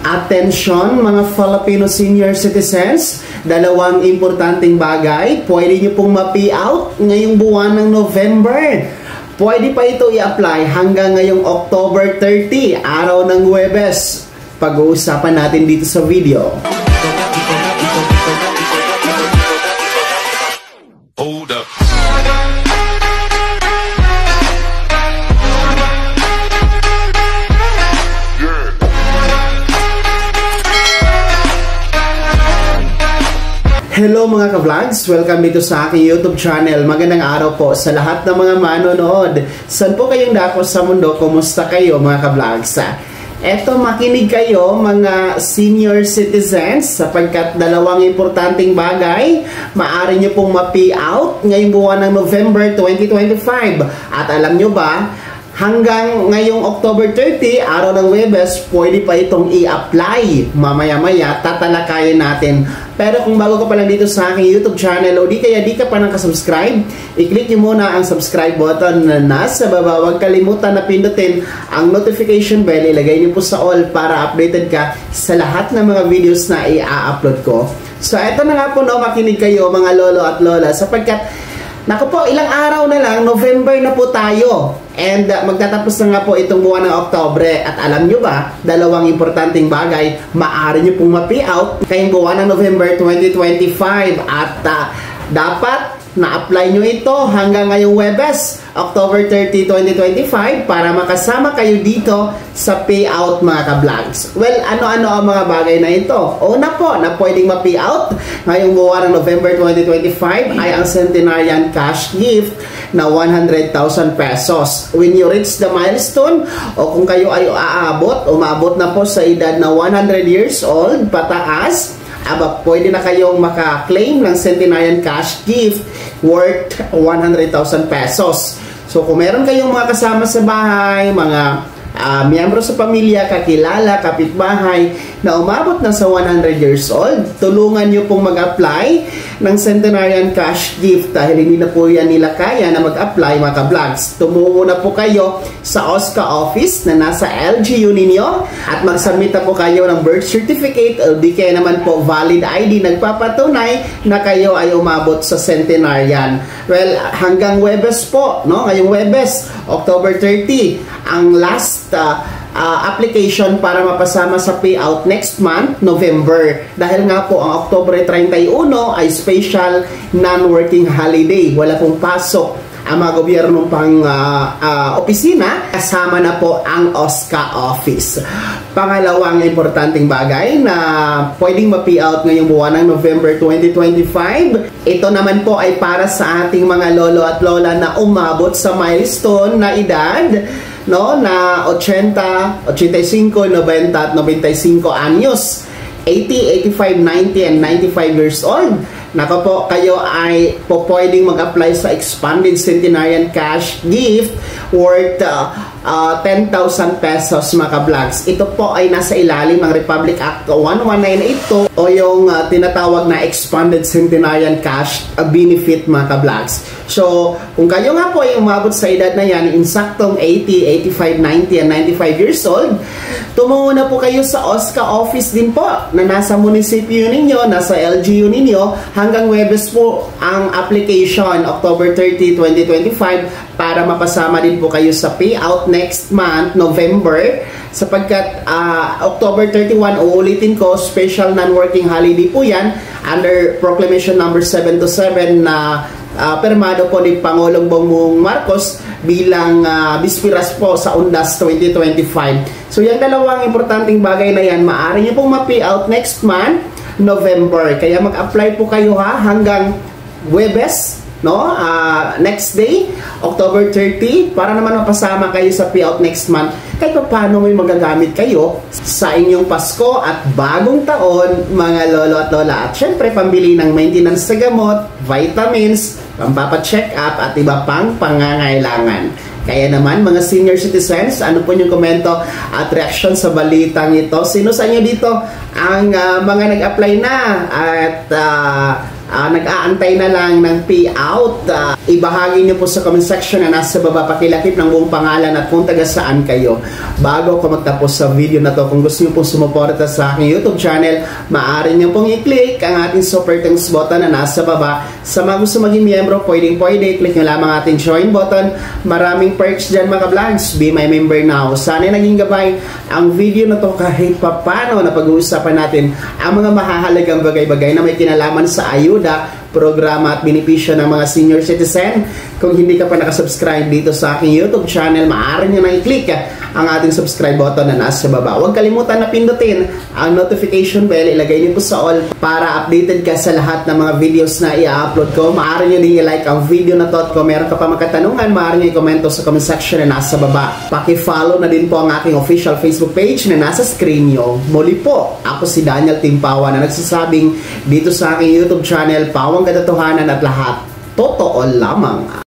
Attention mga Filipino senior citizens, dalawang importanteng bagay, pwede nyo pong ma-payout ngayong buwan ng November. Pwede pa ito i-apply hanggang ngayong October 30, araw ng Huwebes. Pag-uusapan natin dito sa video. Hold up. Hello mga ka-vlogs! Welcome dito sa aking YouTube channel. Magandang araw po sa lahat ng mga manonood. Saan po kayong dako sa mundo? Kumusta kayo mga ka-vlogs? Eto, makinig kayo mga senior citizens sapagkat dalawang importanteng bagay maaari nyo pong ma-payout ngayong buwan ng November 2025. At alam nyo ba, hanggang ngayong October 30, araw ng Huwebes, pwede pa itong i-apply. Mamaya-maya, tatalakayin natin. Pero kung bago ka pa lang dito sa aking YouTube channel o di ka pa nakasubscribe, i-click nyo muna ang subscribe button na nasa baba. Huwag kalimutan na pindutin ang notification bell. Ilagay nyo po sa all para updated ka sa lahat ng mga videos na i-upload ko. So, eto na nga po, no, makinig kayo mga lolo at lola sapagkat naku po, ilang araw na lang, November na po tayo. And magtatapos na nga po itong buwan ng Oktubre. At alam nyo ba, dalawang importanteng bagay, maaari nyo pong ma-payout ngayong buwan ng November 2025. At dapat na-apply nyo ito hanggang ngayong Huwebes, October 30, 2025 para makasama kayo dito sa payout mga ka-vlogs. Well, ano-ano ang mga bagay na ito? Una po, na pwedeng ma-payout ngayong buwan ng November 2025 ay ang centenarian cash gift na 100,000 pesos. When you reach the milestone o kung kayo ay umabot na po sa edad na 100 years old pataas, pwede na kayong maka-claim ng centenarian cash gift worth 100,000 pesos. So kung meron kayong mga kasama sa bahay, mga miyembro sa pamilya, kakilala, kapitbahay na umabot na sa 100 years old, tulungan nyo pong mag-apply ng centenarian cash gift dahil hindi na po yan nila kaya na mag-apply mga ka-vlogs. Tumungo na po kayo sa OSCA office na nasa LGU ninyo at mag-submit na po kayo ng birth certificate o di kaya naman po valid ID nagpapatunay na kayo ay umabot sa centenarian. Well, hanggang Huwebes po, no? Ngayong Huwebes, October 30, ang last application para mapasama sa payout next month, November. Dahil nga po ang October 31 ay special non-working holiday. Wala pong pasok ang mga gobyernong pang opisina, kasama na po ang OSCA office. Pangalawang importanteng bagay na pwedeng ma-payout ngayong buwan ng November 2025, ito naman po ay para sa ating mga lolo at lola na umabot sa milestone na edad, no, na 80, 85, 90 at 95 anyos, 80, 85, 90 and 95 years old. Nako po, kayo ay po pwedeng mag-apply sa expanded centenarian cash gift worth 10,000 pesos mga ka-vlogs. Ito po ay nasa ilalim ng Republic Act 11982 o yung tinatawag na expanded centenarian cash benefit mga ka-vlogs. So, kung kayo nga po ay umabot sa edad na yan, insaktong 80, 85, 90 and 95 years old, tumungo na po kayo sa OSCA office din po na nasa munisipyo ninyo, nasa LGU ninyo. Hanggang Huwebes po ang application, October 30, 2025, para mapasama din po kayo sa payout next month, November, sapagkat October 31, uulitin ko, special non-working holiday po yan under Proclamation number 727 na permado po ni Pangulong Bongbong Marcos bilang bispiras po sa UNDAS 2025. So yung dalawang importanteng bagay na yan, maaari nyo pong ma-payout next month, November. Kaya mag-apply po kayo hanggang Huwebes, no? Next day, October 30, para naman mapasama kayo sa payout next month. Kahit pa paano may magagamit kayo sa inyong Pasko at bagong taon, mga lolo at lola. At syempre, pambili ng maintenance sa gamot, vitamins, pampapacheck up at iba pang pangangailangan. Kaya naman, mga senior citizens, ano po yung komento at reaction sa balitang ito? Sino sa inyo dito ang mga nag-apply na at nag-aantay na lang ng payout, ibahagi nyo po sa comment section na nasa baba, pakilakip ng buong pangalan at kung taga saan kayo. Bago ako magtapos sa video na to, kung gusto nyo pong sumuporta sa aking YouTube channel, maaari nyo pong i-click ang ating super thanks button na nasa baba. Sa mga gusto maging miyembro, pwede, click nyo lamang ating join button. Maraming perks dyan mga vlogs. Be my member now. Sana naging gabay ang video na to kahit papano na pag-uusapan natin ang mga mahahalagang bagay-bagay na may kinalaman sa ayuda, programa at benepisyo ng mga senior citizen. Kung hindi ka pa nakasubscribe dito sa aking YouTube channel, maaari nyo nang i-click ang ating subscribe button na nasa baba. Huwag kalimutan na pindutin ang notification bell, ilagay nyo po sa all para updated ka sa lahat ng mga videos na i-upload ko. Maaari nyo din i-like ang video na to at kung meron ka pa magkatanungan, maaari nyo i-komento sa comment section na nasa baba. Paki-follow na din po ang aking official Facebook page na nasa screen nyo. Muli po, ako si Daniel Timpawa na nagsasabing dito sa aking YouTube channel, pawang katotohanan at lahat totoo lamang.